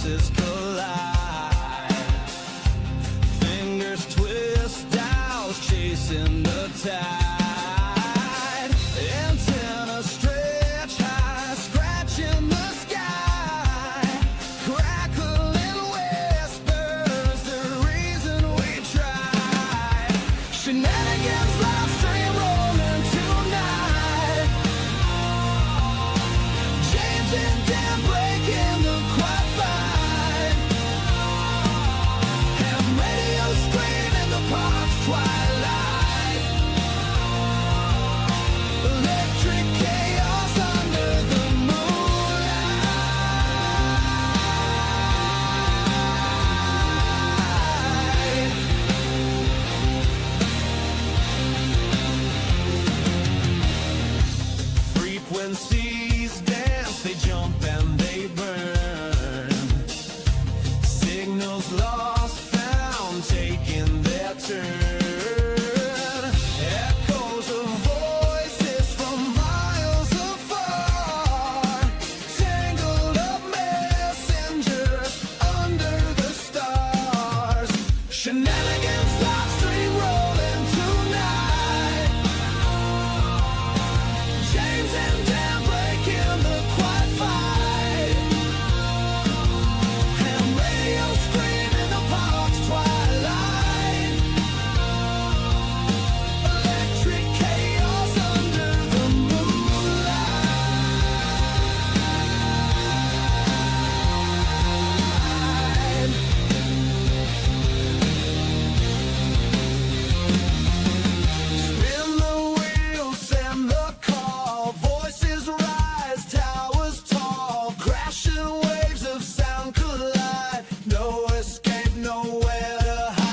forces collide. Fingers twist, dials chasing the tide. Antenna stretch high, scratching the sky. Crackling whispers, the reason we try. Shenanigans live stream rolling tonight. James and Dan breaking the quiet fight. Ham radio scream in the park's twilight. Electric chaos under the moonlight. Frequencies dance, they jump and they burn. Signals lost, found, taking their turn. Echoes of voices from miles afar. Tangled up messengers under the stars. Shenanigans live stream rolling tonight. James and Dan breaking the quiet fight. Ham radio scream in the park's twilight. Electric chaos under the moonlight. Spin the wheels, send the call. Voices rise, towers tall. Crashing waves of sound collide. No escape, nowhere to hide.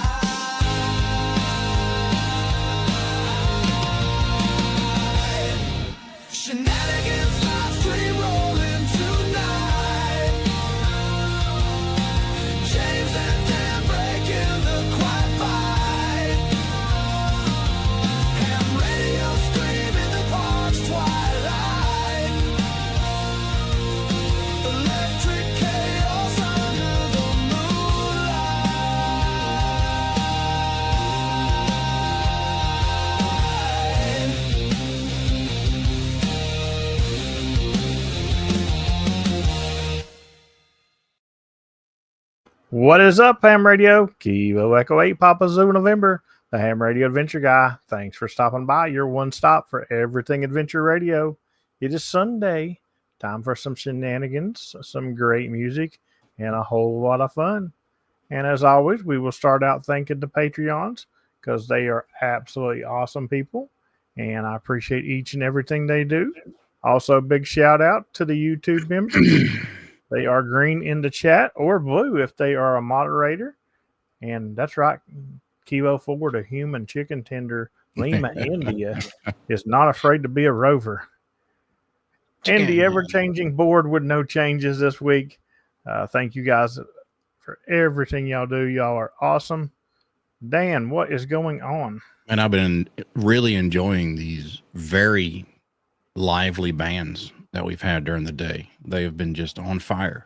Shenanigans live stream rolling tonight. James and Dan breaking the quiet fight. Ham radio scream in the park's twilight. Electric chaos under the What is up, Ham Radio? Kilo Echo 8, Papa Zoo November, the Ham Radio Adventure Guy. Thanks for stopping by. Your one stop for everything Adventure Radio. It is Sunday. Time for some shenanigans, some great music, and a whole lot of fun. And as always, we will start out thanking the Patreons because they are absolutely awesome people. And I appreciate each and everything they do. Also, big shout out to the YouTube members. They are green in the chat or blue if they are a moderator. And that's right. Kilo Ford, a human chicken tender, Lima, India, is not afraid to be a rover. And the ever-changing board with no changes this week. Thank you guys for everything y'all do. Y'all are awesome. Dan, what is going on? And I've been really enjoying these very lively bands that we've had during the day. They have been just on fire.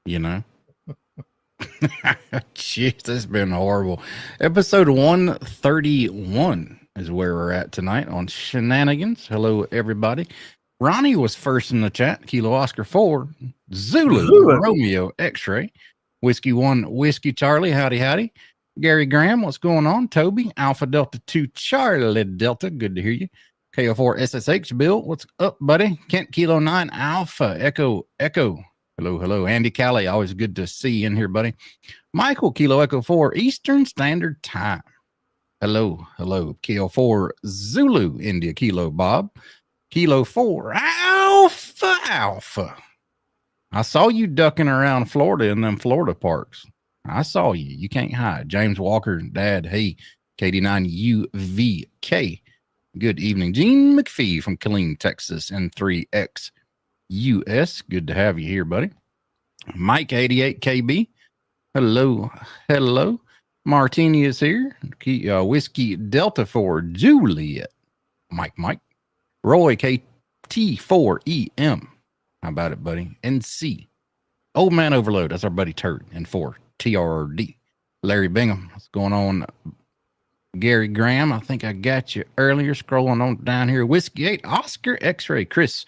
You know? Jeez, it's been horrible. Episode 131 is where we're at tonight on Shenanigans. Hello, everybody. Ronnie was first in the chat. Kilo Oscar 4. Zulu. Romeo X-Ray. Whiskey 1. Whiskey Charlie. Howdy, howdy. Gary Graham, what's going on? Toby. Alpha Delta 2. Charlie Delta. Good to hear you. KO4 SSH. Bill, what's up, buddy? Kent Kilo 9 Alpha Echo. Hello, hello. Andy Callie, always good to see you in here, buddy. Michael Kilo Echo 4 Eastern Standard Time. Hello, hello. KO4 Zulu India Kilo Bob. Kilo 4 Alpha. I saw you ducking around Florida in them Florida parks. I saw you. You can't hide. James Walker, Dad, hey. KD9UVK. Good evening. Gene McPhee from Killeen, Texas, N3X US. Good to have you here, buddy. Mike 88KB. Hello. Hello. Martini is here. Whiskey Delta 4 Juliet. Mike. Roy KT4EM. How about it, buddy? NC Old Man Overload. That's our buddy Turd. And 4, TRD. Larry Bingham. What's going on? Gary Graham. I think I got you earlier. Scrolling on down here. Whiskey 8. Oscar X-Ray. Chris.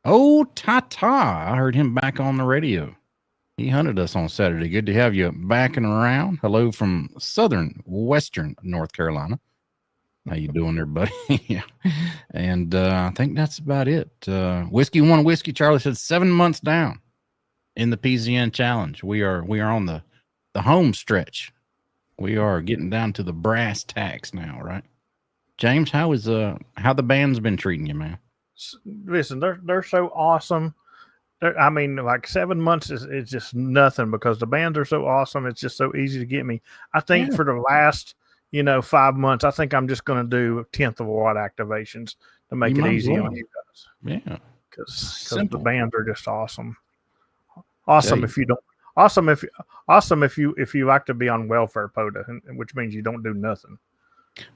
Oh, Tata. I heard him back on the radio. He hunted us on Saturday. Good to have you back and around. Hello from western North Carolina. How you doing there, buddy? Yeah. And I think that's about it. Whiskey 1 Whiskey Charlie said 7 months down in the PZN challenge. We are on the home stretch. We are getting down to the brass tacks now, right? James, how the band's been treating you, man? Listen, they're so awesome. I mean, like 7 months is just nothing because the bands are so awesome. It's just so easy to get me. I think for the last, 5 months, I think I'm just going to do 1/10 of a watt activations to make it easy on you guys. Yeah, because the bands are just awesome. Awesome if you don't. Awesome if you like to be on welfare POTA, which means you don't do nothing.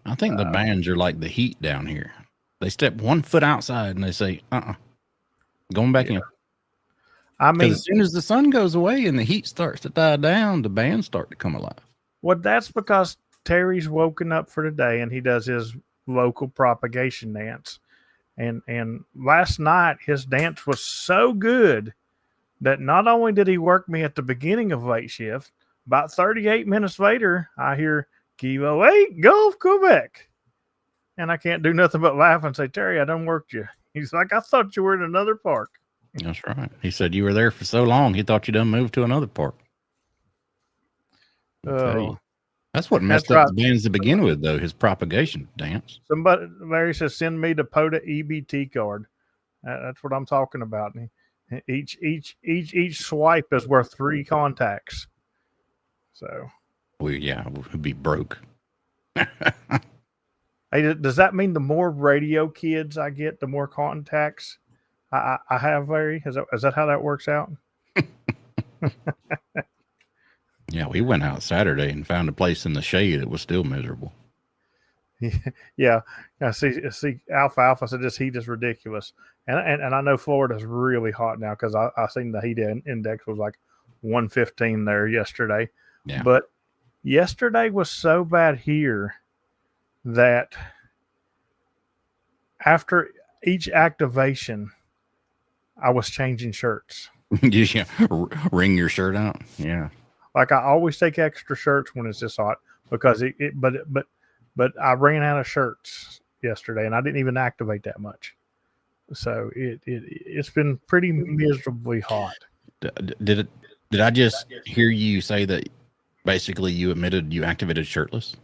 I think the bands are like the heat down here. They step 1 foot outside and they say, going back in. I mean, as soon as the sun goes away and the heat starts to die down, the bands start to come alive. Well, that's because Terry's woken up for the day and he does his local propagation dance. And last night his dance was so good that not only did he work me at the beginning of late shift, about 38 minutes later, I hear Kilo 8 Gulf Quebec. And I can't do nothing but laugh and say, Terry, I done worked you. He's like, I thought you were in another park. That's right. He said you were there for so long, he thought you done moved to another park. That's what messed up the bands to begin with, though, his propagation dance. Larry says, send me the POTA EBT card. That's what I'm talking about. Each swipe is worth 3 contacts. So, we'd be broke. Hey, does that mean the more radio kids I get, the more contacts I have, Larry? Is that how that works out? Yeah, we went out Saturday and found a place in the shade. It was still miserable. Yeah. See, Alpha said this heat is ridiculous. And I know Florida's really hot now because I seen the heat index was like 115 there yesterday. Yeah. But yesterday was so bad here that after each activation, I was changing shirts. Yeah, wring your shirt out. Yeah. Like I always take extra shirts when it's this hot because but I ran out of shirts yesterday and I didn't even activate that much. So it's been pretty miserably hot. Did I just hear you say that basically you admitted you activated shirtless?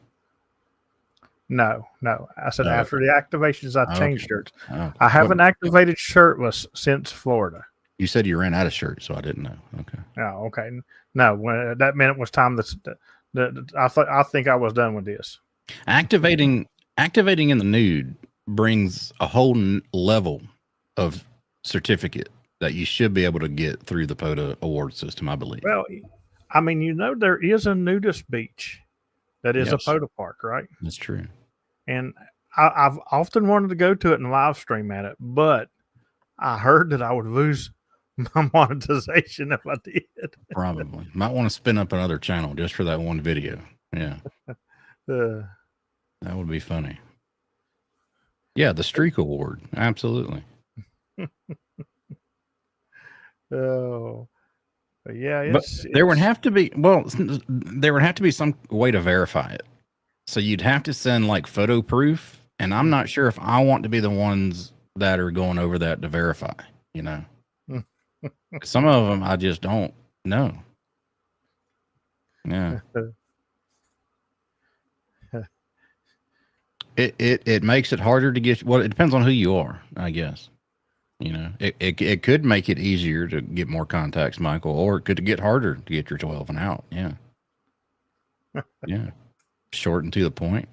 No. I said after the activations, I changed shirts. Oh. I haven't activated shirtless since Florida. You said you ran out of shirts, so I didn't know. Okay. Oh, okay. No, when that minute was time. I think I was done with this. Activating in the nude brings a whole level of certificate that you should be able to get through the POTA award system, I believe. Well, I mean, there is a nudist beach that is a POTA park, right? That's true. And I've often wanted to go to it and live stream at it, but I heard that I would lose my monetization if I did. Probably. Might want to spin up another channel just for that one video. Yeah. That would be funny. Yeah, the Streak Award. Absolutely. Oh. Yeah, but there would have to be some way to verify it. So you'd have to send like photo proof, and I'm not sure if I want to be the ones that are going over that to verify, Some of them I just don't know. Yeah. It makes it harder to get. Well, it depends on who you are, I guess. It could make it easier to get more contacts, Michael, or it could get harder to get your 12 and out. Yeah. Yeah. Short and to the point.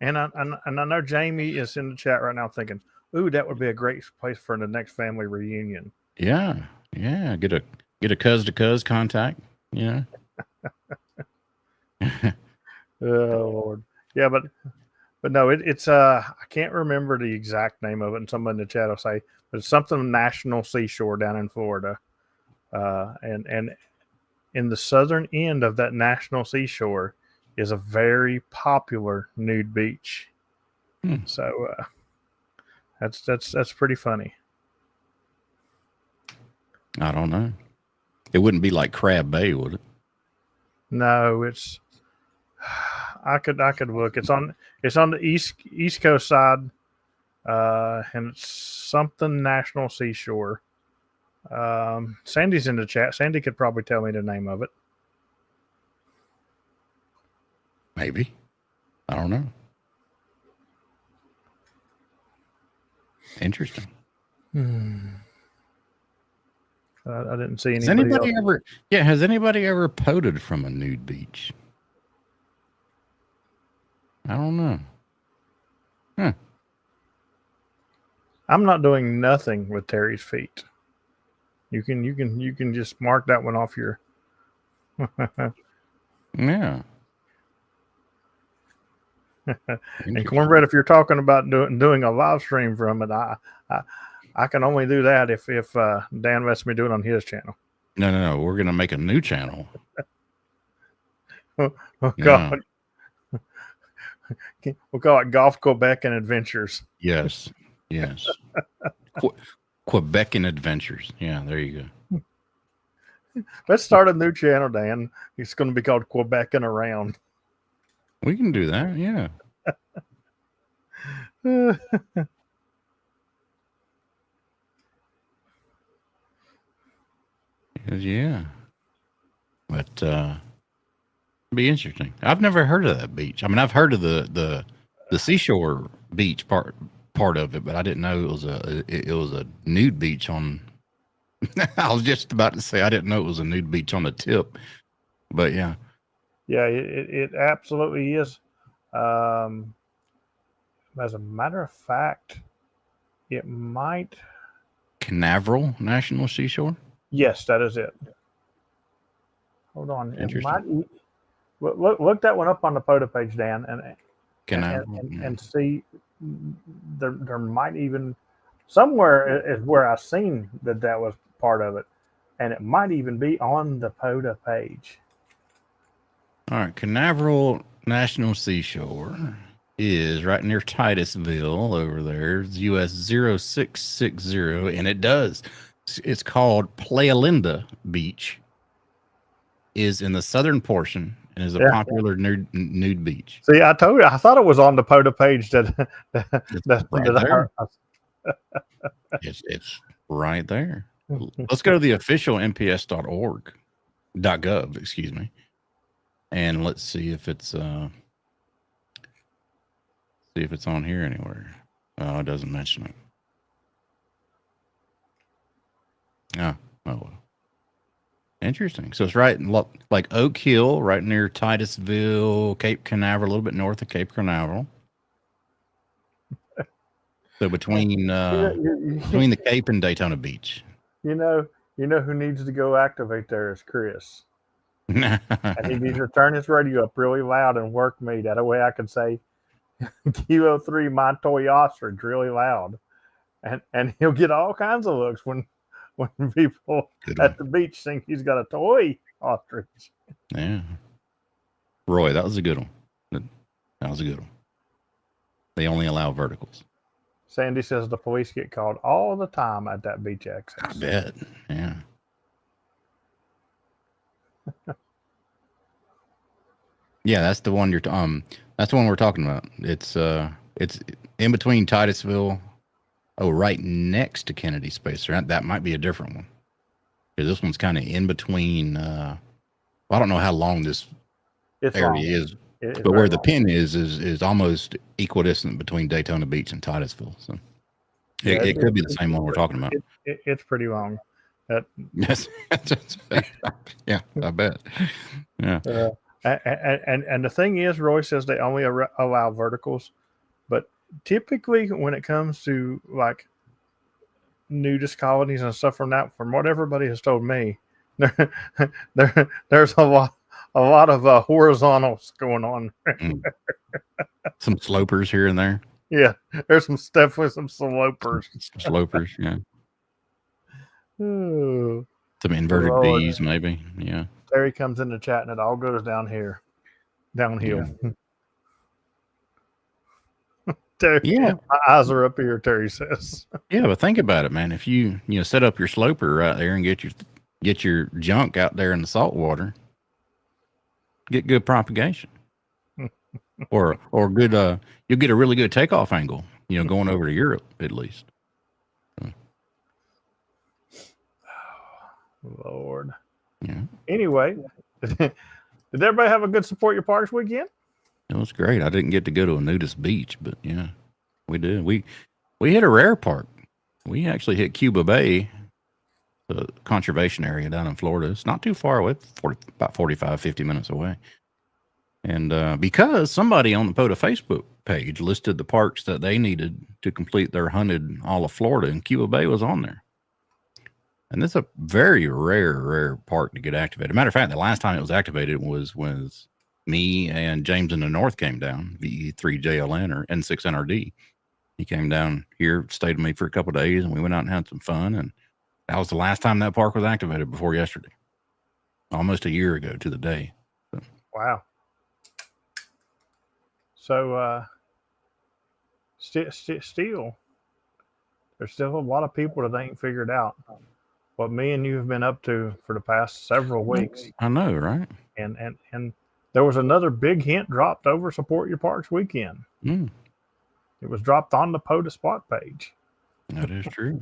And I know Jamie is in the chat right now thinking, ooh, that would be a great place for the next family reunion. Yeah. Yeah. Get a cuz to cuz contact. Oh Lord. Yeah, but no, it's I can't remember the exact name of it, and someone in the chat will say, but it's something National Seashore down in Florida, and in the southern end of that National Seashore is a very popular nude beach. So that's pretty funny. I don't know. It wouldn't be like Crab Bay, would it? No, it's I could look. It's on the east coast side, and it's something National Seashore. Sandy's in the chat. Sandy could probably tell me the name of it. Maybe. I don't know. Interesting. I didn't see Has anybody anybody else. ever? Yeah, has anybody ever poded from a nude beach? I don't know. Huh. I'm not doing nothing with Terry's feet. You can just mark that one off your. Yeah. And Cornbread, if you're talking about doing a live stream from it, I can only do that if Dan lets me do it on his channel. No. We're gonna make a new channel. We'll call it Golf Quebec and Adventures. Yes. Quebecan Adventures. Yeah, there you go. Let's start a new channel, Dan. It's going to be called Quebec and Around. We can do that. Yeah. Yeah. But it'd be interesting. I've never heard of that beach. I mean, I've heard of the seashore beach part of it, but I didn't know it was a nude beach on. I was just about to say I didn't know it was a nude beach on the tip, but yeah. Yeah, it absolutely is. As a matter of fact, it might. Canaveral National Seashore. Yes, that is it. Hold on. It Interesting. might. Look that one up on the POTA page, Dan, Canaveral. and see. There might even somewhere is where I've seen that was part of it, and it might even be on the POTA page. All right, Canaveral National Seashore is right near Titusville over there. It's US 0660, and it's called Playa Linda Beach. Is in the southern portion and is a popular nude beach. See, I told you, I thought it was on the POTA page that right there. It's right there. Let's go to the official nps.org.gov, excuse me. And let's see if it's on here anywhere. Oh, it doesn't mention it. Oh well. Interesting. So it's right like Oak Hill, right near Titusville, Cape Canaveral, a little bit north of Cape Canaveral. So between the Cape and Daytona Beach. You know who needs to go activate there is Chris. And he needs to turn his radio up really loud and work me. That way I can say Kilo 3, my toy ostrich really loud. And he'll get all kinds of looks when people at the beach think he's got a toy ostrich. Yeah. Roy, that was a good one. That was a good one. They only allow verticals. Sandy says the police get called all the time at that beach access. I bet. Yeah. Yeah, that's the one that's the one we're talking about. It's in between Titusville. Oh, right next to Kennedy Spacer. That might be a different one. Because this one's kind of in between. I don't know how long this area is, but where the pin is almost equidistant between Daytona Beach and Titusville. So it could be the same one we're talking about. It's pretty long. Yes. Yeah, I bet. Yeah. And the thing is, Roy says they only allow verticals, but typically when it comes to like nudist colonies and stuff from what everybody has told me, there's a lot of horizontals going on. Mm. Some slopers here and there. Yeah, there's some stuff with some slopers. Some slopers, yeah. Ooh, Some inverted Lord. D's, maybe. Yeah. Terry comes in the chat and it all goes down here, downhill. Terry, Yeah. my eyes are up here. Terry says, Yeah, but think about it, man. If you set up your sloper right there and get your junk out there in the salt water, get good propagation. or good you'll get a really good takeoff angle, going over to Europe at least. Lord. Yeah. Anyway, did everybody have a good Support Your Parks weekend? It was great. I didn't get to go to a nudist beach, but yeah, we did. We hit a rare park. We actually hit Cuba Bay, the conservation area down in Florida. It's not too far away, about 45, 50 minutes away. And because somebody on the POTA Facebook page listed the parks that they needed to complete their hunted all of Florida, and Cuba Bay was on there. And it's a very rare park to get activated. Matter of fact, the last time it was activated was when me and James in the North came down, VE3JLN or N6NRD. He came down here, stayed with me for a couple of days, and we went out and had some fun. And that was the last time that park was activated before yesterday. Almost a year ago to the day. So. Wow. So, still, there's still a lot of people that ain't figured out what me and you have been up to for the past several weeks. I know, right? And there was another big hint dropped over Support Your Parks weekend. Mm. It was dropped on the POTA spot page. That is true.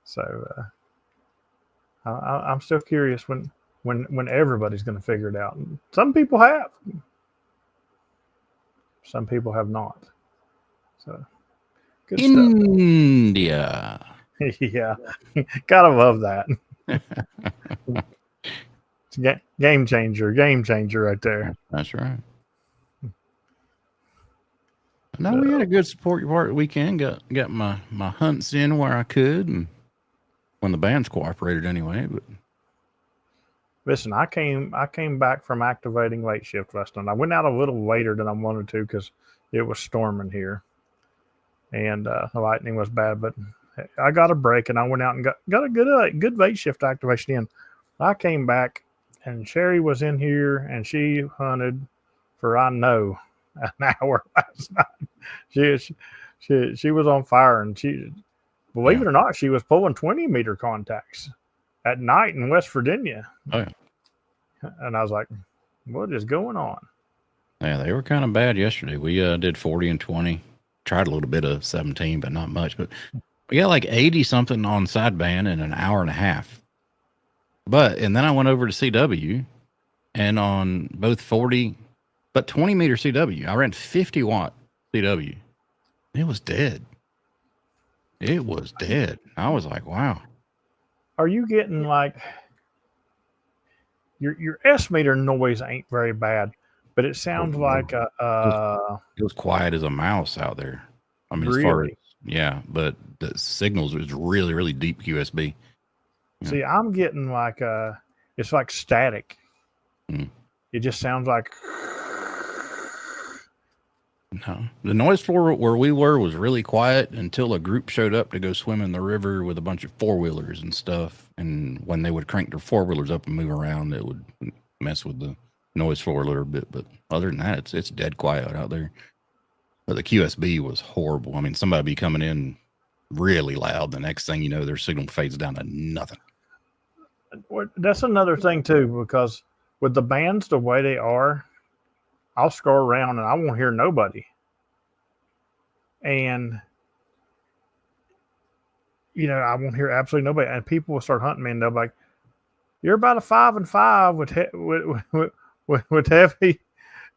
So, I'm still curious when everybody's going to figure it out. Some people have. Some people have not. So, good India. stuff. Yeah, gotta love that. It's game changer right there. That's right. No, we had a good Support Your Park weekend. Got my hunts in where I could, and when the bands cooperated anyway. But listen, I came back from activating late shift last night. I went out a little later than I wanted to because it was storming here, and the lightning was bad. But I got a break, and I went out and got a good late shift activation in. I came back, and Sherry was in here, and she hunted for an hour last night. She was on fire, and she, believe it or not, she was pulling 20-meter contacts at night in West Virginia. Oh, yeah. And I was like, what is going on? Yeah, they were kind of bad yesterday. We did 40 and 20, tried a little bit of 17, but not much. But we got like 80 something on sideband in an hour and a half. And then I went over to CW, and on both 40, but 20-meter CW, I ran 50 watt CW. It was dead. It was dead. I was like, wow. Are you getting like your S meter noise ain't very bad, but it sounds like it was quiet as a mouse out there. I mean, really? As far as, yeah, but the signals was really, really deep QSB. Yeah. See, I'm getting like it's like static. Mm. It just sounds like. No, the noise floor where we were was really quiet until a group showed up to go swim in the river with a bunch of four-wheelers and stuff. And when they would crank their four-wheelers up and move around, it would mess with the noise floor a little bit. But other than that, it's dead quiet out there. But the QSB was horrible. I mean, somebody be coming in really loud. The next thing you know, their signal fades down to nothing. That's another thing too, because with the bands the way they are, I'll scroll around and I won't hear nobody. And, I won't hear absolutely nobody. And people will start hunting me and they'll be like, you're about a 5 and 5 with heavy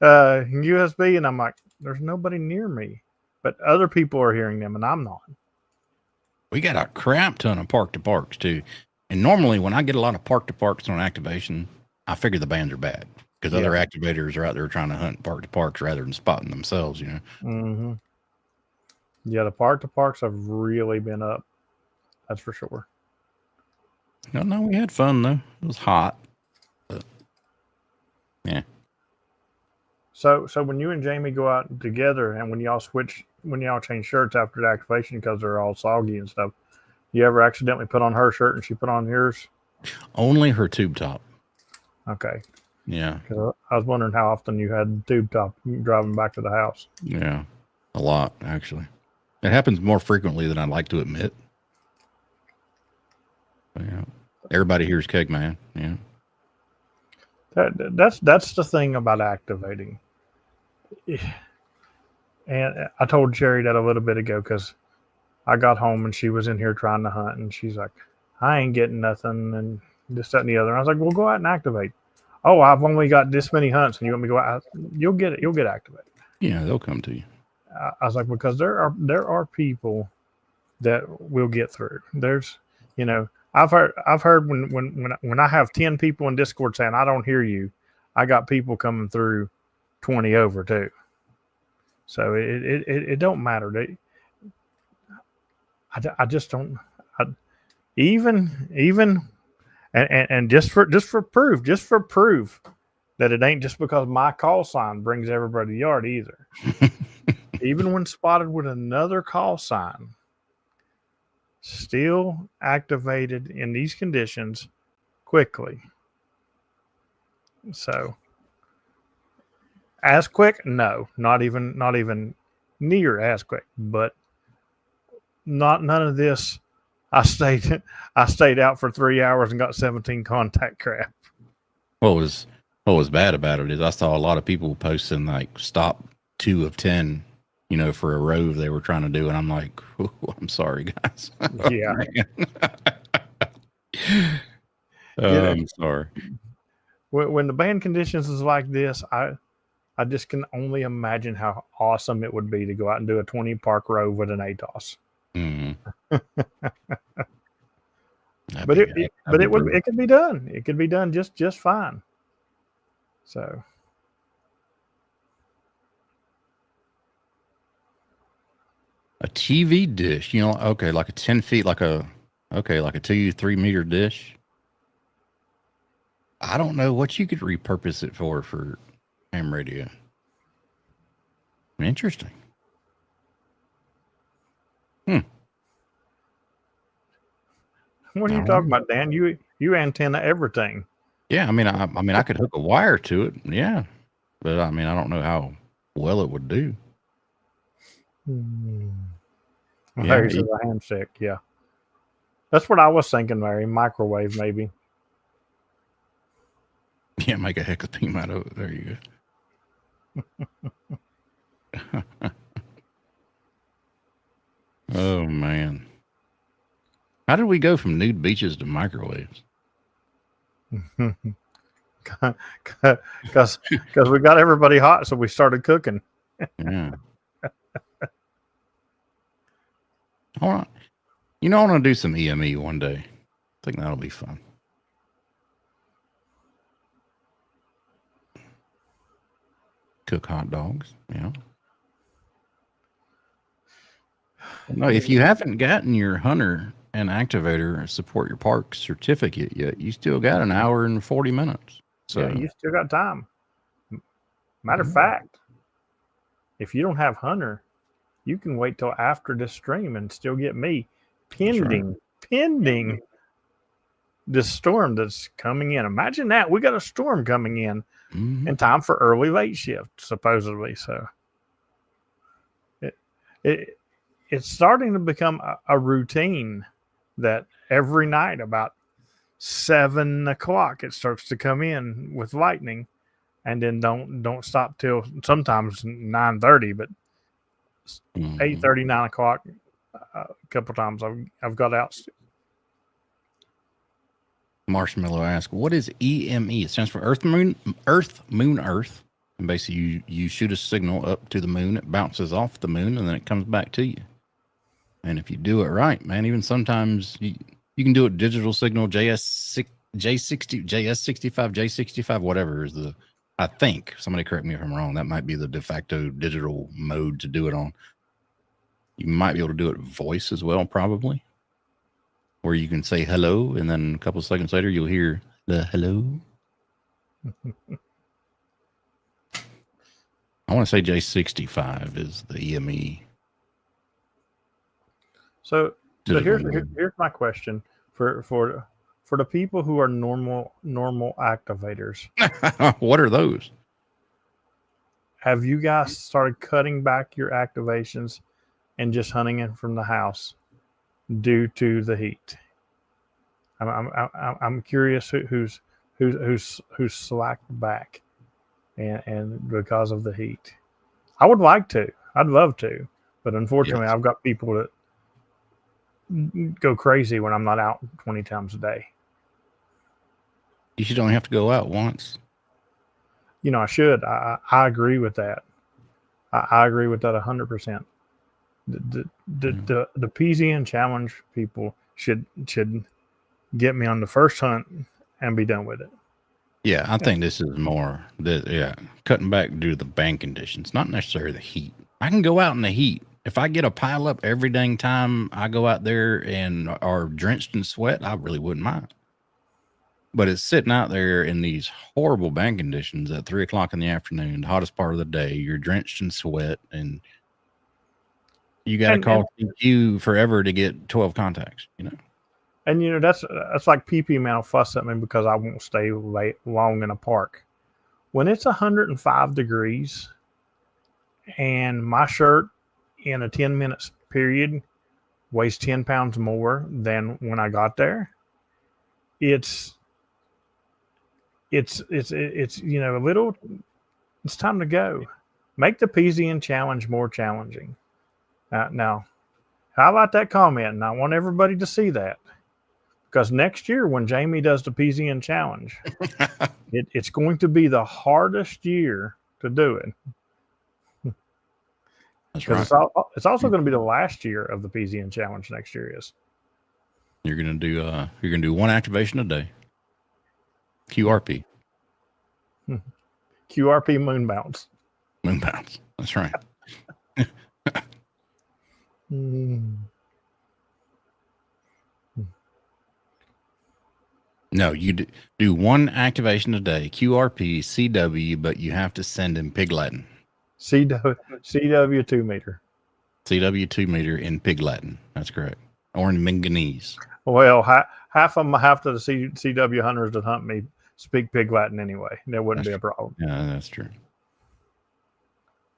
USB. And I'm like, there's nobody near me. But other people are hearing them and I'm not. We got a crap ton of park-to-parks too. And normally when I get a lot of park-to-parks on activation, I figure the bands are bad. Because other activators are out there trying to hunt park-to-parks rather than spotting themselves, Mm-hmm. Yeah, the park-to-parks have really been up. That's for sure. No, we had fun, though. It was hot. But, Yeah. So when you and Jamie go out together, and when y'all change shirts after the activation because they're all soggy and stuff, you ever accidentally put on her shirt and she put on yours? Only her tube top. Okay. Yeah. 'Cause I was wondering how often you had the tube top driving back to the house. Yeah. A lot, actually. It happens more frequently than I'd like to admit. But, yeah. Everybody here's Keg Man. Yeah. That's the thing about activating. And I told Sherry that a little bit ago because I got home and she was in here trying to hunt, and she's like, I ain't getting nothing, and this, that, and the other. And I was like, well, go out and activate. Oh, I've only got this many hunts, and you want me to go out? You'll get it. You'll get activated. Yeah, they'll come to you. I was like, because there are people that will get through. There's, I've heard when I have 10 people in Discord saying I don't hear you, I got people coming through 20 over too. So it don't matter. I just don't. Even and just for proof that it ain't just because my call sign brings everybody to the yard either. Even when spotted with another call sign, still activated in these conditions quickly. So as quick? No, not even near as quick, but none of this. I stayed out for 3 hours and got 17 contact crap. What was bad about it is I saw a lot of people posting like stop 2 of 10, for a rove they were trying to do, and I'm like, oh, I'm sorry, guys. Yeah. I'm sorry. When the band conditions is like this, I just can only imagine how awesome it would be to go out and do a 20 park rove with an ATOS. Mm-hmm. But it could be done. It could be done just fine. So a TV dish, okay, like a 10 feet, like a 2-3 meter dish. I don't know what you could repurpose it for ham radio. Interesting. What are you talking about, Dan? You antenna everything. Yeah, I mean, I could hook a wire to it. Yeah, but I mean, I don't know how well it would do. Larry says a ham stick. Yeah, that's what I was thinking, Larry. Microwave, maybe. Yeah, make a heck of a team out of it. There you go. Oh man. How did we go from nude beaches to microwaves? Because we got everybody hot, so we started cooking. Yeah. I want to do some EME one day. I think that'll be fun. Cook hot dogs. Yeah. No, if you haven't gotten your hunter and activator support your park certificate yet, you still got an hour and 40 minutes. So yeah, you still got time. Matter of fact, if you don't have hunter, you can wait till after this stream and still get me pending this storm that's coming in. Imagine that. We got a storm coming in in time for early late shift, supposedly. So it's starting to become a routine that every night about 7 o'clock it starts to come in with lightning, and then don't stop till sometimes 9:30, but 8:30, 9 o'clock. A couple times I've got out. Marshmallow asks, "What is EME?" It stands for Earth, Moon, Earth. And basically, you shoot a signal up to the moon, it bounces off the moon, and then it comes back to you. And if you do it right, man, even sometimes you can do it digital signal, J60, JS65, J65, whatever is the. I think, somebody correct me if I'm wrong, that might be the de facto digital mode to do it on. You might be able to do it voice as well, probably. Where you can say hello, and then a couple of seconds later, you'll hear the hello. I want to say J65 is the EME. So Digital here's my question for the people who are normal activators. What are those? Have you guys started cutting back your activations and just hunting it from the house due to the heat? I'm curious who's slacked back and because of the heat. I would like to. I'd love to, but unfortunately, Yes. I've got people that go crazy when I'm not out 20 times a day. You should only have to go out once. You know, I should. I agree with that. I agree with that 100%. The PZN challenge people should get me on the first hunt and be done with it. Yeah, I think this is more cutting back due to the bank conditions, not necessarily the heat. I can go out in the heat. If I get a pile up every dang time I go out there and are drenched in sweat, I really wouldn't mind. But it's sitting out there in these horrible bank conditions at 3 o'clock in the afternoon, the hottest part of the day. You're drenched in sweat, and you got to call TQ forever to get 12 contacts. You know. And you know that's like PP man will fuss at me because I won't stay long in a park. When it's 105 degrees, and my shirt in a 10 minutes period weighs 10 pounds more than when I got there, it's you know, a little, it's time to go. Make the PZN challenge more challenging. Now, how about that comment? And I want everybody to see that, because next year when Jamie does the PZN challenge, it's going to be the hardest year to do it. That's right. It's also going to be the last year of the PZN challenge next year. You're gonna do one activation a day. QRP. QRP moon bounce. Moon bounce. That's right. No, you do one activation a day, QRP, CW, but you have to send in Pig Latin. CW 2 meter. CW 2 meter in Pig Latin. That's correct. Or in Minganese. Well, half of them, half of the CW hunters that hunt me speak Pig Latin anyway. That wouldn't be a problem. Yeah, that's true.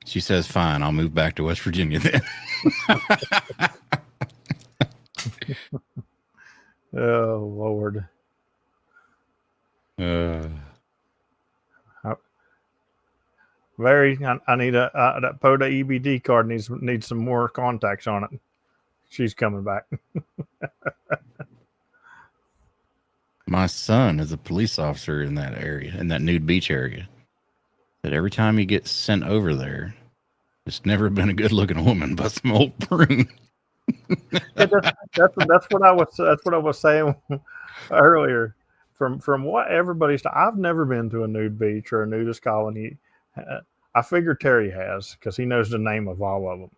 She says, fine, I'll move back to West Virginia then. Oh, Lord. I need that POTA EBD card needs some more contacts on it. She's coming back. My son is a police officer in that area, in that Nude Beach area. That every time he gets sent over there, it's never been a good looking woman but some old prune. That's what I was saying earlier. From what everybody's, I've never been to a nude beach or a nudist colony. I figure Terry has, because he knows the name of all of them.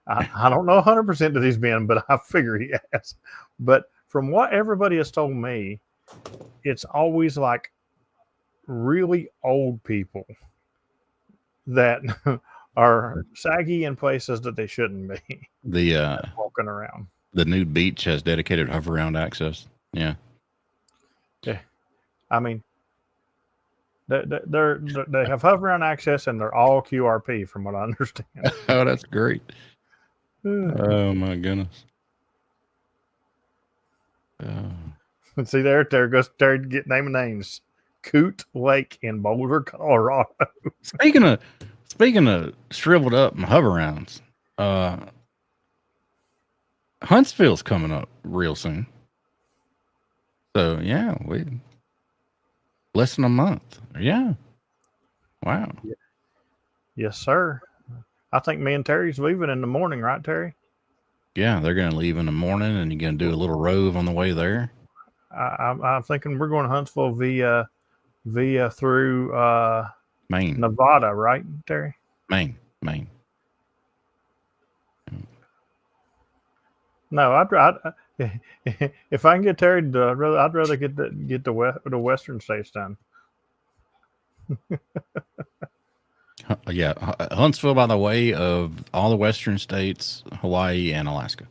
I don't know 100% that he's been, but I figure he has. But from what everybody has told me, it's always like really old people that are saggy in places that they shouldn't be. Walking around. The nude beach has dedicated hover round access. Yeah. Yeah. I mean, they have hover round access, and they're all QRP from what I understand. Oh, that's great. Oh my goodness. See there goes Terry to get naming names. Coot Lake in Boulder, Colorado. Speaking of shriveled up and hover rounds, Huntsville's coming up real soon. So yeah, we less than a month. Yeah. Wow. Yes, sir. I think me and Terry's leaving in the morning, right, Terry? Yeah, they're gonna leave in the morning, and you're gonna do a little rove on the way there. I'm thinking we're going to Huntsville via through Maine, Nevada, right, Terry? Maine. No, if I can get Terry, I'd rather get the western states done. Yeah, Huntsville by the way of all the western states, Hawaii and Alaska.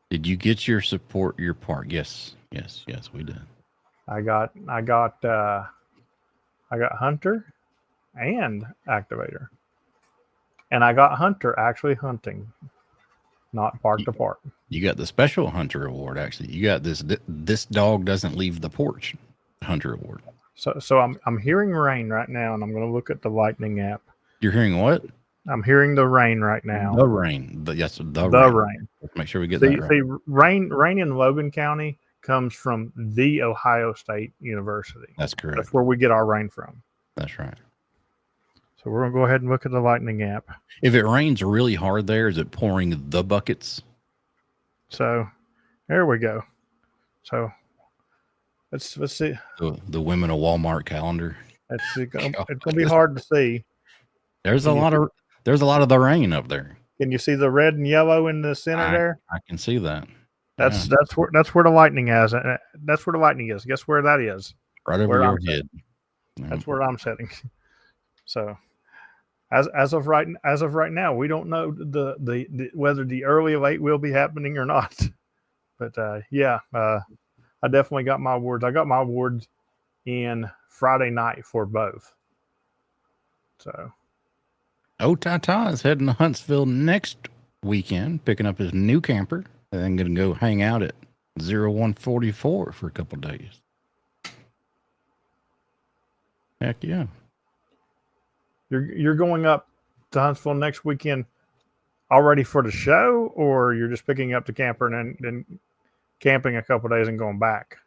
Did you get your part? Yes, we did. I got Hunter and Activator, and I got Hunter actually hunting, not park to park. You got the special Hunter Award. Actually, you got this dog doesn't leave the porch Hunter Award. So I'm hearing rain right now, and I'm going to look at the Lightning app. You're hearing what? I'm hearing the rain right now. The rain. The rain. Let's make sure we get that right. See, rain in Logan County comes from the Ohio State University. That's correct. That's where we get our rain from. That's right. So we're going to go ahead and look at the Lightning app. If it rains really hard there, is it pouring the buckets? So there we go. So let's see. The women of Walmart calendar. It's going to be hard to see. There's a lot of the rain up there. Can you see the red and yellow in the center there? I can see that. That's where the lightning is. That's where the lightning is. Guess where that is? Right over your head. That's where I'm sitting. So, as of right now, we don't know the whether the early late will be happening or not. But I definitely got my awards. I got my awards in Friday night for both. So. Tata is heading to Huntsville next weekend, picking up his new camper, and then going to go hang out at 0144 for a couple of days. Heck yeah. You're going up to Huntsville next weekend already for the show, or you're just picking up the camper and then camping a couple of days and going back?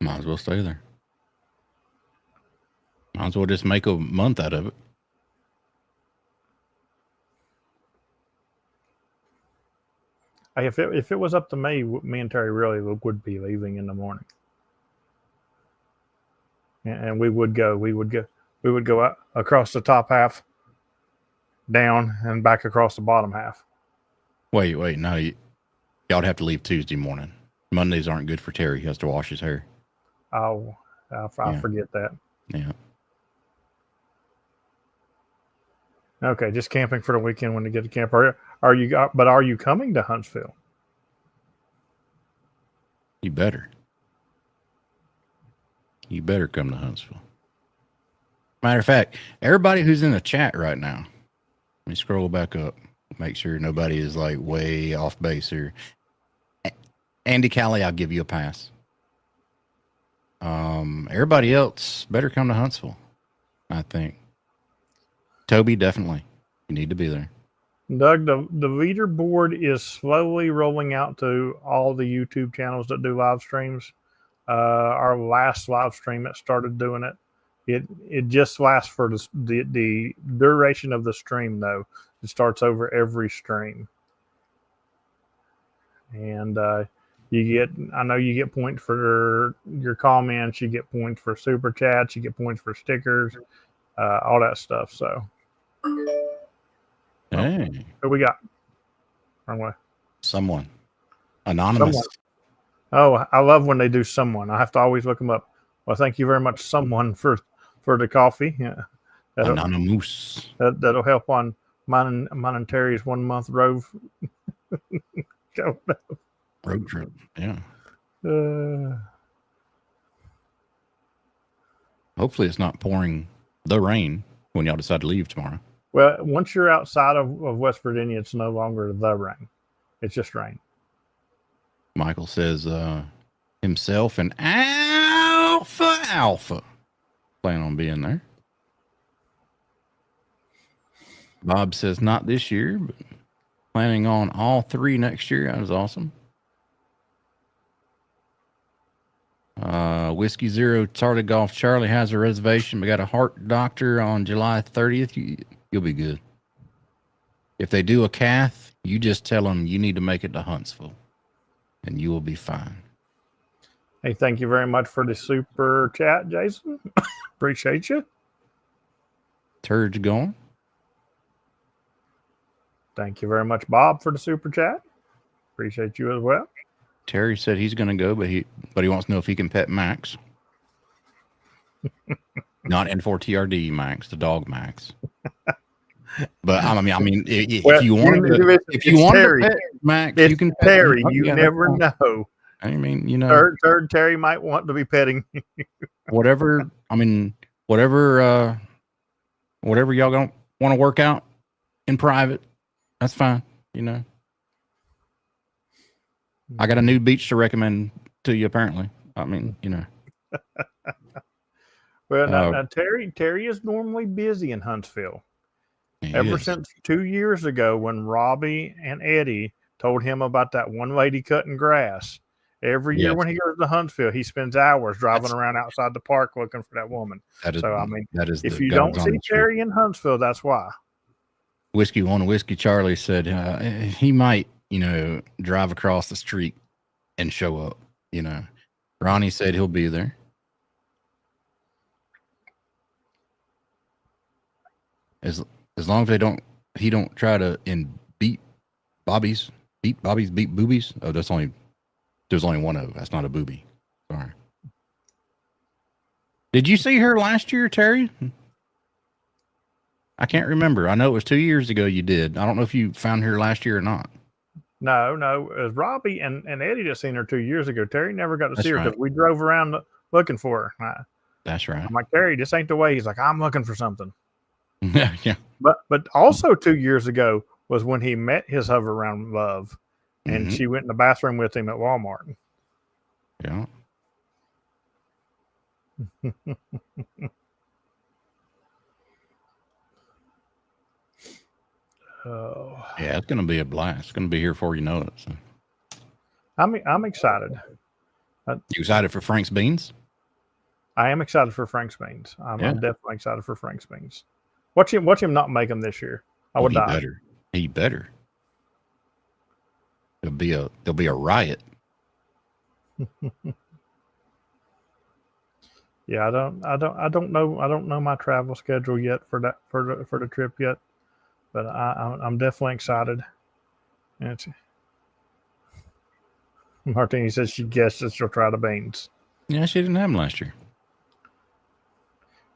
Might as well stay there. Might as well just make a month out of it. If it was up to me, me and Terry really would be leaving in the morning, and we would go up across the top half, down and back across the bottom half. Wait, no, y'all'd have to leave Tuesday morning. Mondays aren't good for Terry. He has to wash his hair. Oh, I forget that. Yeah. Okay, just camping for the weekend when you get to camp. Are you coming to Huntsville? You better. You better come to Huntsville. Matter of fact, everybody who's in the chat right now, let me scroll back up. Make sure nobody is like way off base here. Andy Callie, I'll give you a pass. Everybody else better come to Huntsville, I think. Toby, definitely. You need to be there. Doug, the leaderboard is slowly rolling out to all the YouTube channels that do live streams. Our last live stream that started doing it, it just lasts for the duration of the stream, though. It starts over every stream. And I know you get points for your comments, you get points for super chats, you get points for stickers, all that stuff. So. Hey. Who we got? Wrong way. Someone. Anonymous. Someone. Oh, I love when they do someone. I have to always look them up. Well, thank you very much, someone, for the coffee. Yeah. Anonymous. That'll help on mine and Terry's 1 month road. Road trip. Yeah. Hopefully it's not pouring the rain when y'all decide to leave tomorrow. Well, once you're outside of West Virginia, it's no longer the rain. It's just rain. Michael says himself and Alpha plan on being there. Bob says not this year, but planning on all 3 next year. That was awesome. Whiskey Zero Tarta Golf Charlie has a reservation. We got a heart doctor on July 30th. You'll be good. If they do a cath, you just tell them you need to make it to Huntsville, and you will be fine. Hey, thank you very much for the super chat, Jason. Appreciate you. Turge going. Thank you very much, Bob, for the super chat. Appreciate you as well. Terry said he's going to go, but he wants to know if he can pet Max. Not N4TRD Max, the dog Max. But I mean, if you want to pet Max, you can pet Terry. him. You never know. I mean, you know, third Terry might want to be petting. whatever. I mean, whatever y'all don't want to work out in private, that's fine. You know, I got a new beach to recommend to you. Apparently, I mean, you know. Well, now Terry is normally busy in Huntsville. Ever since 2 years ago, when Robbie and Eddie told him about that one lady cutting grass. Every year when he goes to Huntsville, he spends hours driving around outside the park looking for that woman. If you don't see Terry in Huntsville, that's why. Whiskey Charlie said he might, you know, drive across the street and show up. You know, Ronnie said he'll be there. As long as he don't try to beat boobies. Oh, there's only one of. That's not a boobie. Sorry. Did you see her last year, Terry? I can't remember. I know it was 2 years ago you did. I don't know if you found her last year or not. No. It was Robbie and Eddie just seen her 2 years ago. Terry never got to see her because we drove around looking for her. That's right. I'm like, Terry, this ain't the way. He's like, I'm looking for something. Yeah. But also 2 years ago was when he met his hover round love, and she went in the bathroom with him at Walmart. Yeah. Oh. Yeah, it's gonna be a blast. It's gonna be here before you know it. So. I'm excited. You excited for Frank's beans? I am excited for Frank's beans. I'm definitely excited for Frank's beans. Watch him not make them this year. I would die. He better. There'll be a riot. Yeah, I don't know my travel schedule yet for the trip yet, but I'm definitely excited. And Martini says she guesses she'll try the beans. Yeah, she didn't have them last year.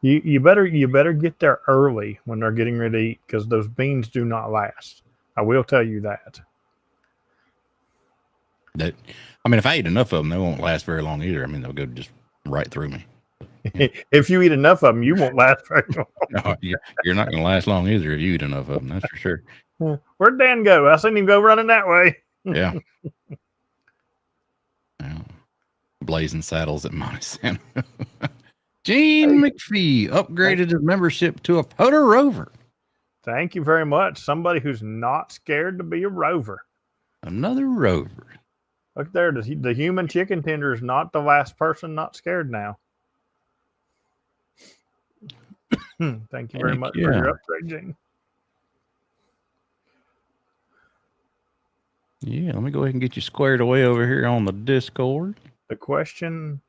You better get there early when they're getting ready to eat, because those beans do not last. I will tell you that. If I eat enough of them, they won't last very long either. I mean, they'll go just right through me. If you eat enough of them, you won't last very long. No, you're not going to last long either if you eat enough of them. That's for sure. Where'd Dan go? I seen him go running that way. Yeah. Blazing saddles at Montana. Gene McPhee upgraded his membership to a Potter Rover. Thank you very much. Somebody who's not scared to be a rover. Another rover. Look there. The human chicken tender is not the last person not scared now. Thank you very much for your upgrade, Gene. Yeah, let me go ahead and get you squared away over here on the Discord. The question,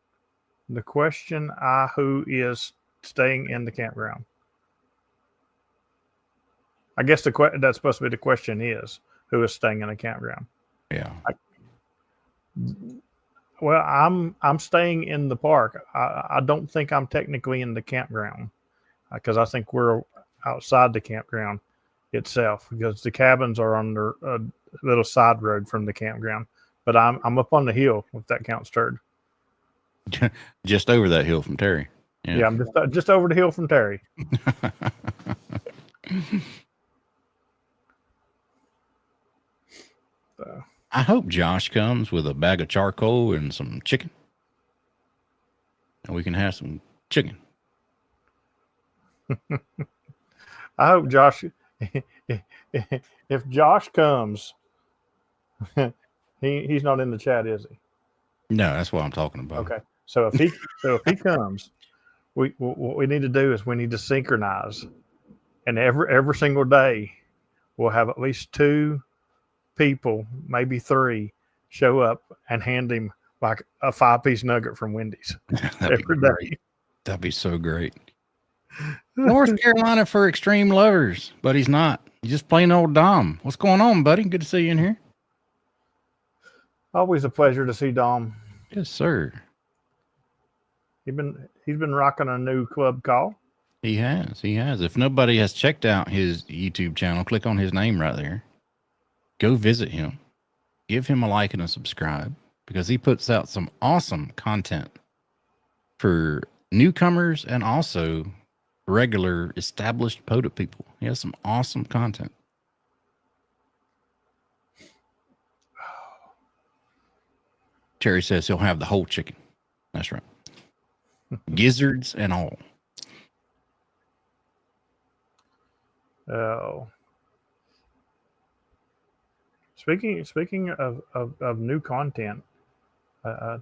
who is staying in the campground? I guess that's supposed to be the question is, who is staying in a campground? Yeah. I'm staying in the park. I don't think I'm technically in the campground, because I think we're outside the campground itself, because the cabins are on a little side road from the campground. But I'm up on the hill, if that counts, Turd. Just over that hill from Terry. Yeah, I'm just over the hill from Terry. I hope Josh comes with a bag of charcoal and some chicken, and we can have some chicken. I hope Josh, if Josh comes, he's not in the chat, is he? No, that's what I'm talking about. Okay, so if he comes, what we need to do is we need to synchronize, and every single day we'll have at least 2 people, maybe 3, show up and hand him like a 5-piece nugget from Wendy's every day. That'd be so great. North Carolina for extreme lovers, but he's not. He's just plain old Dom. What's going on, buddy? Good to see you in here. Always a pleasure to see Dom. Yes, sir. He's been rocking a new club call. He has. He has. If nobody has checked out his YouTube channel, click on his name right there. Go visit him. Give him a like and a subscribe because he puts out some awesome content for newcomers and also regular established POTA people. He has some awesome content. Terry says he'll have the whole chicken. That's right. Gizzards and all. Oh. Speaking of new content, I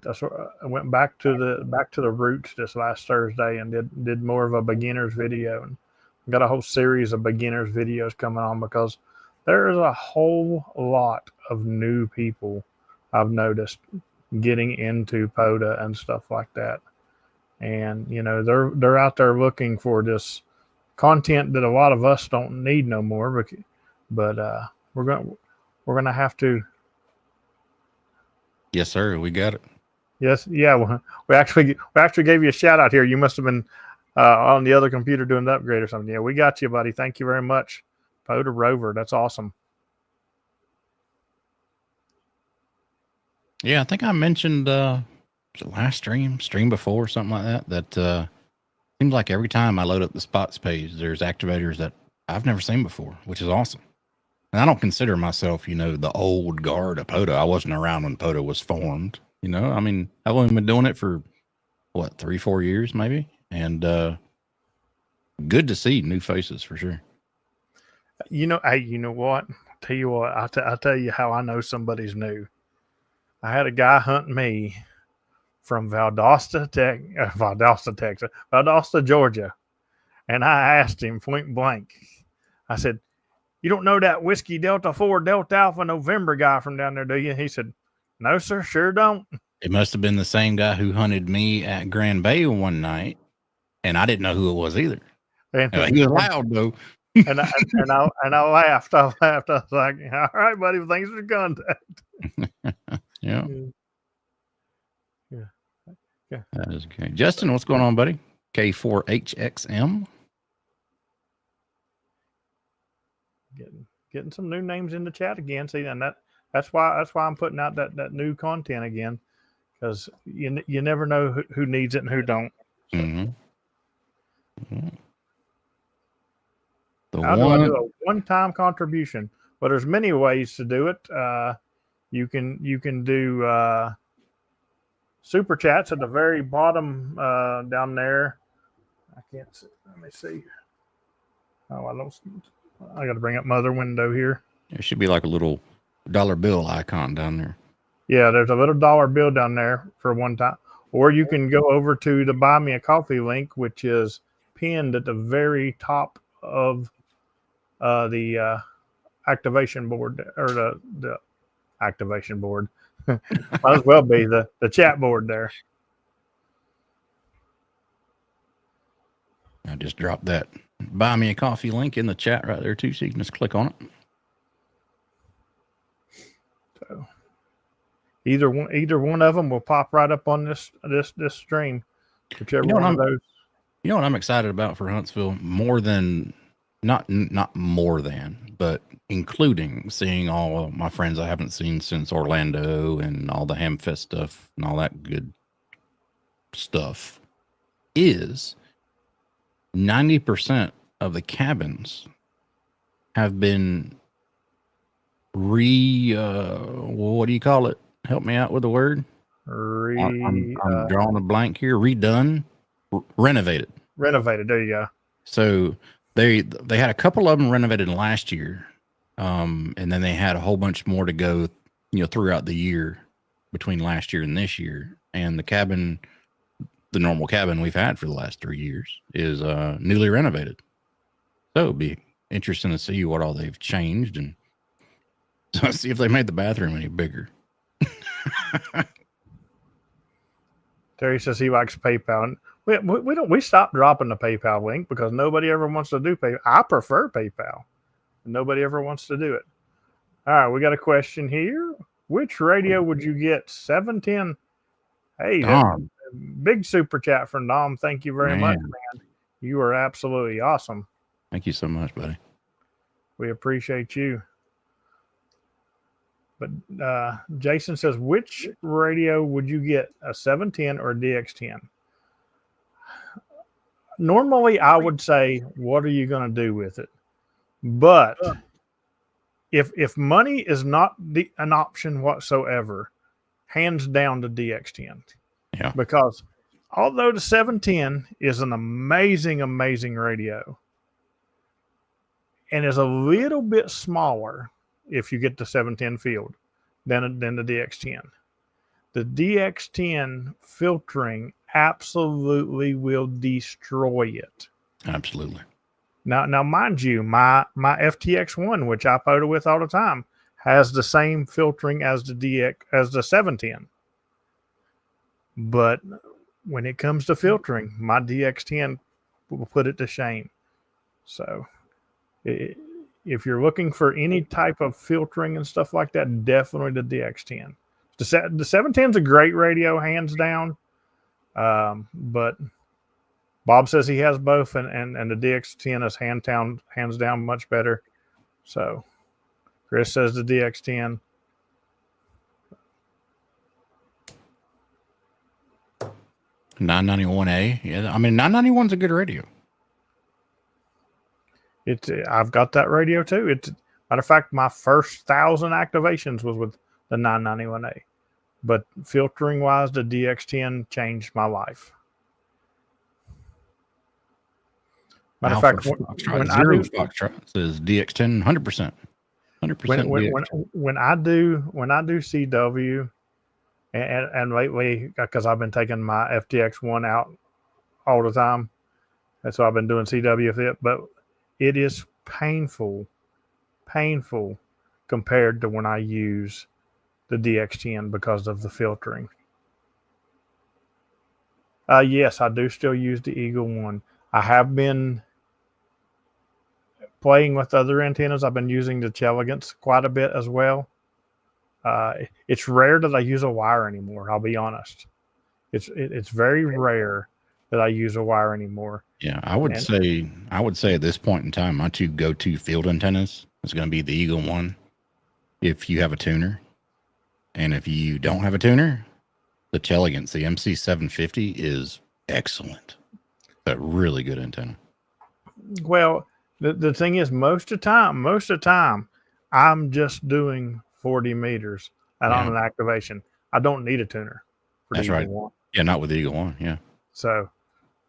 went back to the roots this last Thursday and did more of a beginner's video, and got a whole series of beginners videos coming on because there is a whole lot of new people I've noticed getting into POTA and stuff like that. And they're out there looking for this content that a lot of us don't need no more, but we're gonna have to. Yes, sir. We got it. Yes, yeah. We actually gave you a shout out here. You must have been on the other computer doing the upgrade or something. Yeah, we got you, buddy. Thank you very much, POTA Rover. That's awesome. Yeah, I think I mentioned the last stream before, something like that seems like every time I load up the spots page, there's activators that I've never seen before, which is awesome. And I don't consider myself, the old guard of POTA. I wasn't around when POTA was formed. I mean, I've only been doing it for, 3-4 years maybe? And good to see new faces for sure. Hey, you know what? Tell you what, I'll tell you how I know somebody's new. I had a guy hunt me from Valdosta, Texas, Valdosta, Georgia. And I asked him point blank. I said, "You don't know that Whiskey Delta 4 Delta Alpha November guy from down there, do you?" He said, "No, sir, sure don't." It must have been the same guy who hunted me at Grand Bay one night, and I didn't know who it was either. And he was loud though. and I laughed. I was like, "All right, buddy, thanks for the contact." Yeah. Yeah. That is okay. Justin, what's going on, buddy? K4HXM. Getting some new names in the chat again. See, and that's why I'm putting out that new content again, because you never know who needs it and who don't. Mm-hmm. Mm-hmm. How do I do a one-time contribution? Well, there's many ways to do it. You can do super chats at the very bottom down there. I can't see. Let me see. Oh, I got to bring up my other window here. There should be like a little dollar bill icon down there. Yeah, there's a little dollar bill down there for one time. Or you can go over to the Buy Me a Coffee link, which is pinned at the very top of the activation board, or the activation board. Might as well be the chat board there. I just dropped that Buy Me a Coffee link in the chat right there too, so you can just click on it. So either one of them will pop right up on this stream, whichever one of those. You know what I'm excited about for Huntsville more than not more than, but including seeing all of my friends I haven't seen since Orlando and all the Hamfest stuff and all that good stuff is 90% of the cabins have been what do you call it? Help me out with the word. I'm drawing a blank here. Redone, renovated. Renovated. There you go. So they had a couple of them renovated last year, and then they had a whole bunch more to go, throughout the year between last year and this year. And the cabin, the normal cabin we've had for the last 3 years, is newly renovated. So it'd be interesting to see what all they've changed and see if they made the bathroom any bigger. Terry says he likes PayPal. We stopped dropping the PayPal link because nobody ever wants to do PayPal. I prefer PayPal. Nobody ever wants to do it. All right, we got a question here. Which radio would you get? 710. Hey, that Dom, big super chat from Dom. Thank you very much, man, man. You are absolutely awesome. thank you so much, buddy. We appreciate you. But Jason says, which radio would you get, a 710 or a DX10? Normally, I would say, what are you going to do with it? But if money is not an option whatsoever, hands down to DX10. Yeah. Because although the 710 is an amazing, amazing radio and is a little bit smaller if you get the 710 field than the DX10, the DX10 filtering absolutely will destroy it. Absolutely. Now, mind you, my FTX1, which I photo with all the time, has the same filtering as the 710. But when it comes to filtering, my DX10 will put it to shame. So, if you're looking for any type of filtering and stuff like that, definitely the DX10. The 710 is a great radio, hands down. But Bob says he has both, and the DX10 is hands down much better. So Chris says the DX10. $991A. Yeah, I mean, $991's a good radio. I've got that radio too. Matter of fact, my first 1,000 activations was with the 991A. But filtering wise, the DX10 changed my life. Matter of fact, when I do Foxtrot says DX10, 100%. 100%. When I do CW, and lately, because I've been taking my FTX1 out all the time, and so I've been doing CW with it, but it is painful compared to when I use the DX10 because of the filtering. Yes, I do still use the Eagle One. I have been playing with other antennas. I've been using the Chelegants quite a bit as well. It's rare that I use a wire anymore. I'll be honest. It's very rare that I use a wire anymore. Yeah, I would say at this point in time, my two go-to field antennas is going to be the Eagle One if you have a tuner. And if you don't have a tuner, the Chelegants, the MC750 is excellent. A really good antenna. Well, the thing is, most of the time, I'm just doing 40 meters on an activation. I don't need a tuner for That's the right. Eagle One. Yeah, not with the Eagle One. Yeah. So,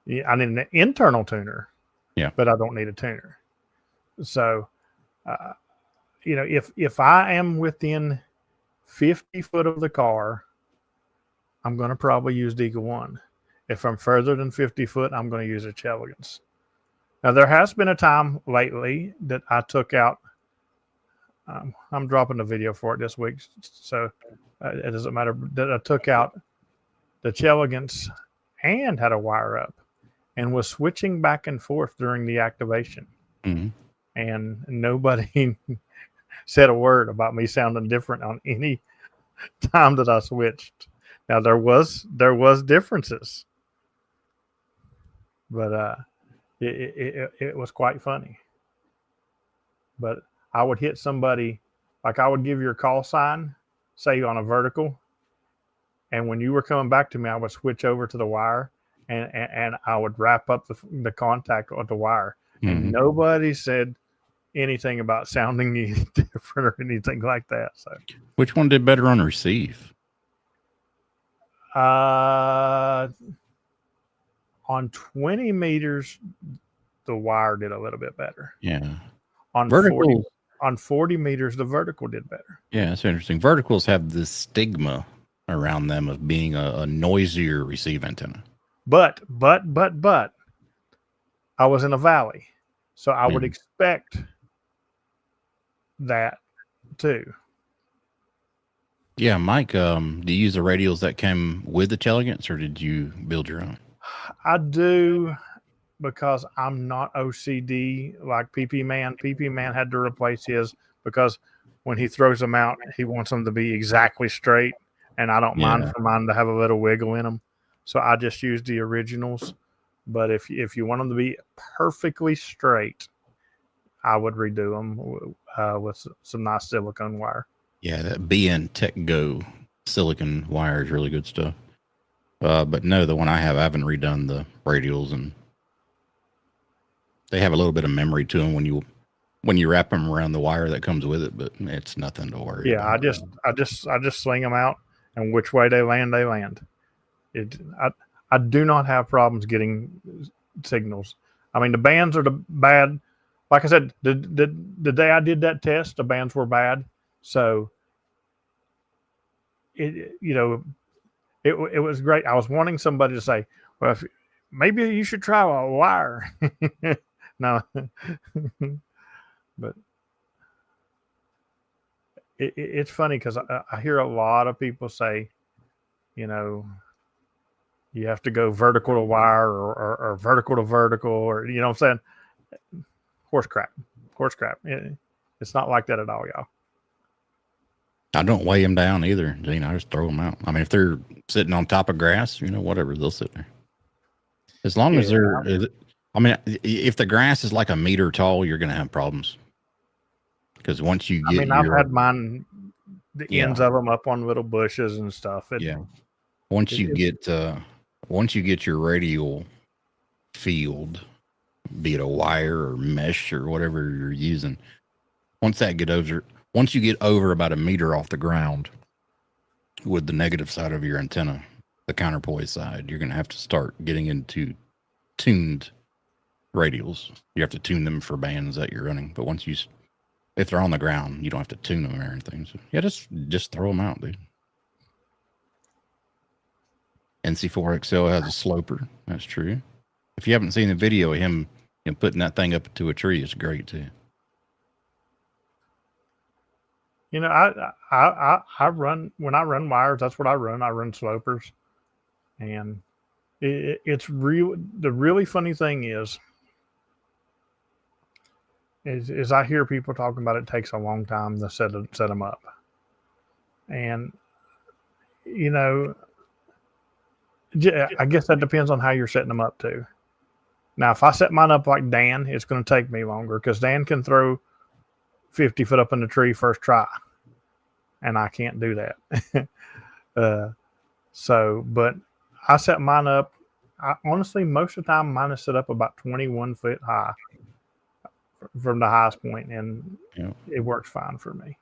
yeah, I need an internal tuner. Yeah, but I don't need a tuner. So, if I am within 50 foot of the car, I'm going to probably use the Eagle One. If I'm further than 50 foot, I'm going to use a Chelegants. Now, there has been a time lately that I took out. I'm dropping a video for it this week, so it doesn't matter. That I took out the Chelegants and had a wire up and was switching back and forth during the activation. Mm-hmm. And nobody said a word about me sounding different on any time that I switched. Now, there was differences, but it was quite funny. But I would hit somebody, like I would give you a call sign, say on a vertical, and when you were coming back to me, I would switch over to the wire, and I would wrap up the contact with the wire. Mm-hmm. And nobody said anything about sounding different or anything like that. So, which one did better on receive? On 20 meters, the wire did a little bit better. Yeah. On 40 meters, the vertical did better. Yeah, that's interesting. Verticals have this stigma around them of being a noisier receive antenna. But I was in a valley, so I would expect that too. Yeah, Mike, do you use the radials that came with the Chelegants, or did you build your own? I do, because I'm not OCD like PP Man. PP Man had to replace his because when he throws them out, he wants them to be exactly straight, and I don't mind for mine to have a little wiggle in them. So I just use the originals. But if you want them to be perfectly straight, I would redo them with some nice silicone wire. Yeah, that BN Tech Go silicone wire is really good stuff. But no, the one I haven't redone the radials, and they have a little bit of memory to them when you wrap them around the wire that comes with it, but it's nothing to worry about. I just swing them out, and which way they land, they land. I do not have problems getting signals. I mean, the bands are the bad. Like I said, the day I did that test, the bands were bad. So it was great. I was wanting somebody to say, well, maybe you should try a wire. No, but it's funny because I hear a lot of people say, you have to go vertical to wire or vertical to vertical, or, you know what I'm saying? Horse crap. It's not like that at all, y'all. I don't weigh them down either, Gene. I just throw them out. I mean, if they're sitting on top of grass, whatever, they'll sit there. As long as if the grass is like a meter tall, you're going to have problems. Because once you get, I've had mine, the ends of them up on little bushes and stuff. Once you get your radial field, be it a wire or mesh or whatever you're using, once you get over about a meter off the ground with the negative side of your antenna, the counterpoise side, you're going to have to start getting into tuned radials. You have to tune them for bands that you're running. But if they're on the ground, you don't have to tune them or anything. So yeah, just throw them out, dude. NC4XL has a sloper. That's true. If you haven't seen the video of him putting that thing up to a tree, it's great too. I run, when I run wires, that's what I run. I run slopers, and it's real. The really funny thing is I hear people talking about it takes a long time to set them up, and I guess that depends on how you're setting them up too. Now, if I set mine up like Dan, it's going to take me longer because Dan can throw 50 foot up in the tree first try, and I can't do that. But I set mine up. Honestly, most of the time, mine is set up about 21 foot high from the highest point, and it works fine for me.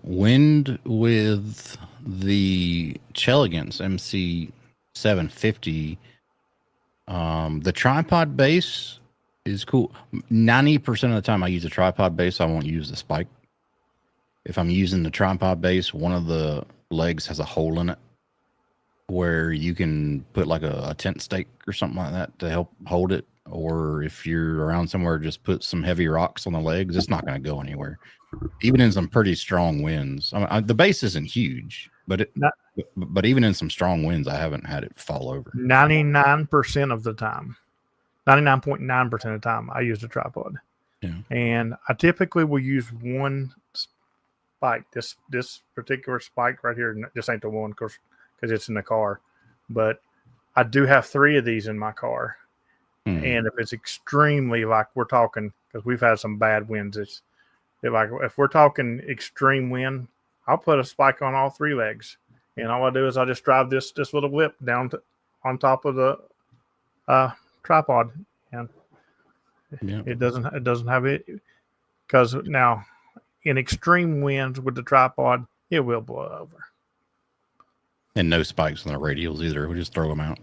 Wind with the Chelegans MC750. The tripod base is cool. 90% of the time I use a tripod base, I won't use the spike. If I'm using the tripod base, one of the legs has a hole in it where you can put like a tent stake or something like that to help hold it. Or if you're around somewhere, just put some heavy rocks on the legs. It's not going to go anywhere, even in some pretty strong winds. The base isn't huge, but even in some strong winds, I haven't had it fall over. 99% of the time, 99.9% of the time, I use a tripod. Yeah. And I typically will use one spike. This particular spike right here, this ain't the one, of course, because it's in the car. But I do have 3 of these in my car. And if it's extremely, like we're talking, because we've had some bad winds, if we're talking extreme wind, I'll put a spike on all 3 legs, and all I do is I just drive this little whip down on top of the tripod, and it doesn't have it, because now in extreme winds with the tripod, it will blow over. And no spikes on the radials either. We just throw them out.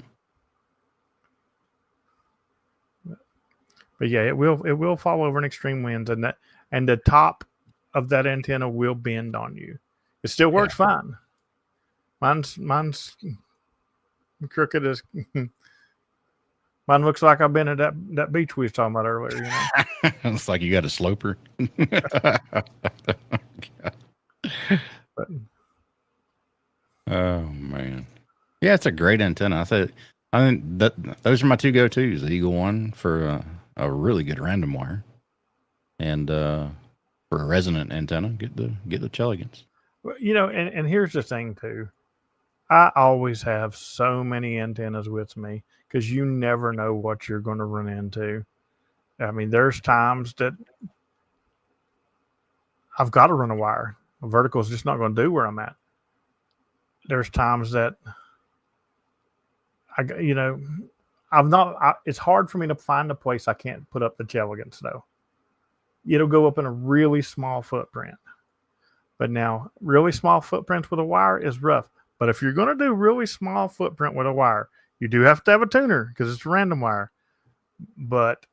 But yeah, it will fall over in extreme winds, and the top of that antenna will bend on you. It still works fine. Mine's crooked as mine looks like I've been at that beach we was talking about earlier. It's like you got a sloper. But, oh man, yeah, it's a great antenna. I think those are my 2 go-tos. The Eagle One for a really good random wire, and for for a resonant antenna, get the Cheligans. Well, and here's the thing too. I always have so many antennas with me because you never know what you're going to run into. I mean, there's times that I've got to run a wire. A vertical is just not going to do where I'm at. There's times that it's hard for me to find a place I can't put up the Cheligans though. It'll go up in a really small footprint. But now, really small footprints with a wire is rough. But if you're going to do really small footprint with a wire, you do have to have a tuner because it's a random wire. But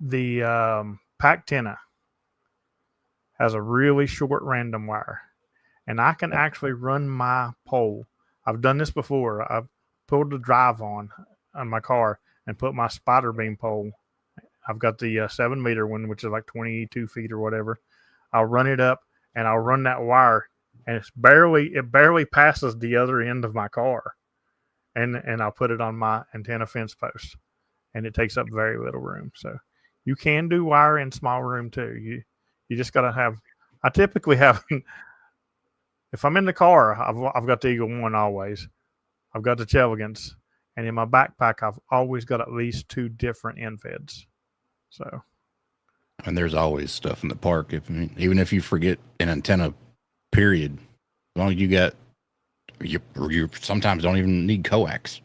the Pactenna has a really short random wire. And I can actually run my pole. I've done this before. I've pulled the drive on my car and put my spider beam pole. I've got the 7 meter one, which is like 22 feet or whatever. I'll run it up and I'll run that wire, and it barely passes the other end of my car. And I'll put it on my antenna fence post, and it takes up very little room. So you can do wire in small room too. You just got to have, I typically have, if I'm in the car, I've got the Eagle 1 always. I've got the Cheligans, and in my backpack, I've always got at least 2 different end feds. So, and there's always stuff in the park. Even if you forget an antenna, period, as long as you got, you sometimes don't even need coax.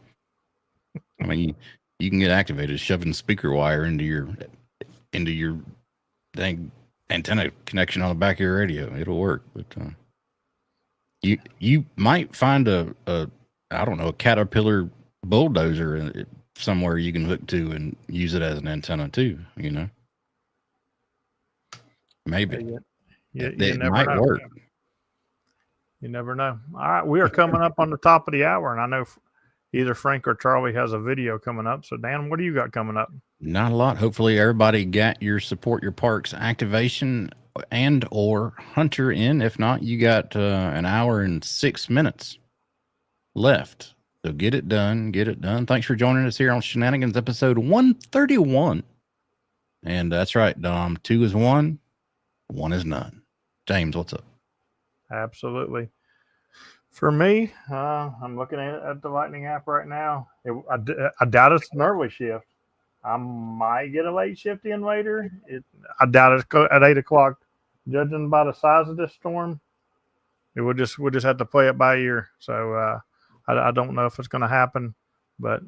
I mean, you can get activated shoving speaker wire into your dang antenna connection on the back of your radio. It'll work, but you might find a Caterpillar bulldozer somewhere you can hook to and use it as an antenna too. Maybe it might work. You never know. All right, we are coming up on the top of the hour, and I know either Frank or Charlie has a video coming up. So, Dan, what do you got coming up? Not a lot. Hopefully, everybody got your Support Your Parks activation and or Hunter in. If not, you got an hour and 6 minutes left. So get it done. Get it done. Thanks for joining us here on Shenanigans episode 131. And that's right, Dom. 2 is 1. 1 is none. James, what's up? Absolutely. For me, I'm looking at the Lightning app right now. I doubt it's an early shift. I might get a late shift in later. I doubt it's at 8 o'clock. Judging by the size of this storm, we'll just have to play it by ear. So I don't know if it's going to happen, but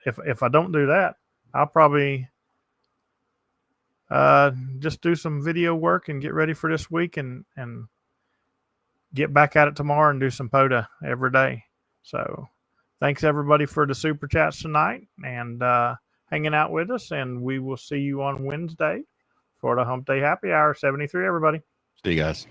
if I don't do that, I'll probably just do some video work and get ready for this week and get back at it tomorrow and do some POTA every day. So thanks everybody for the super chats tonight and hanging out with us. And we will see you on Wednesday for the Hump Day Happy Hour 73, everybody. See you guys.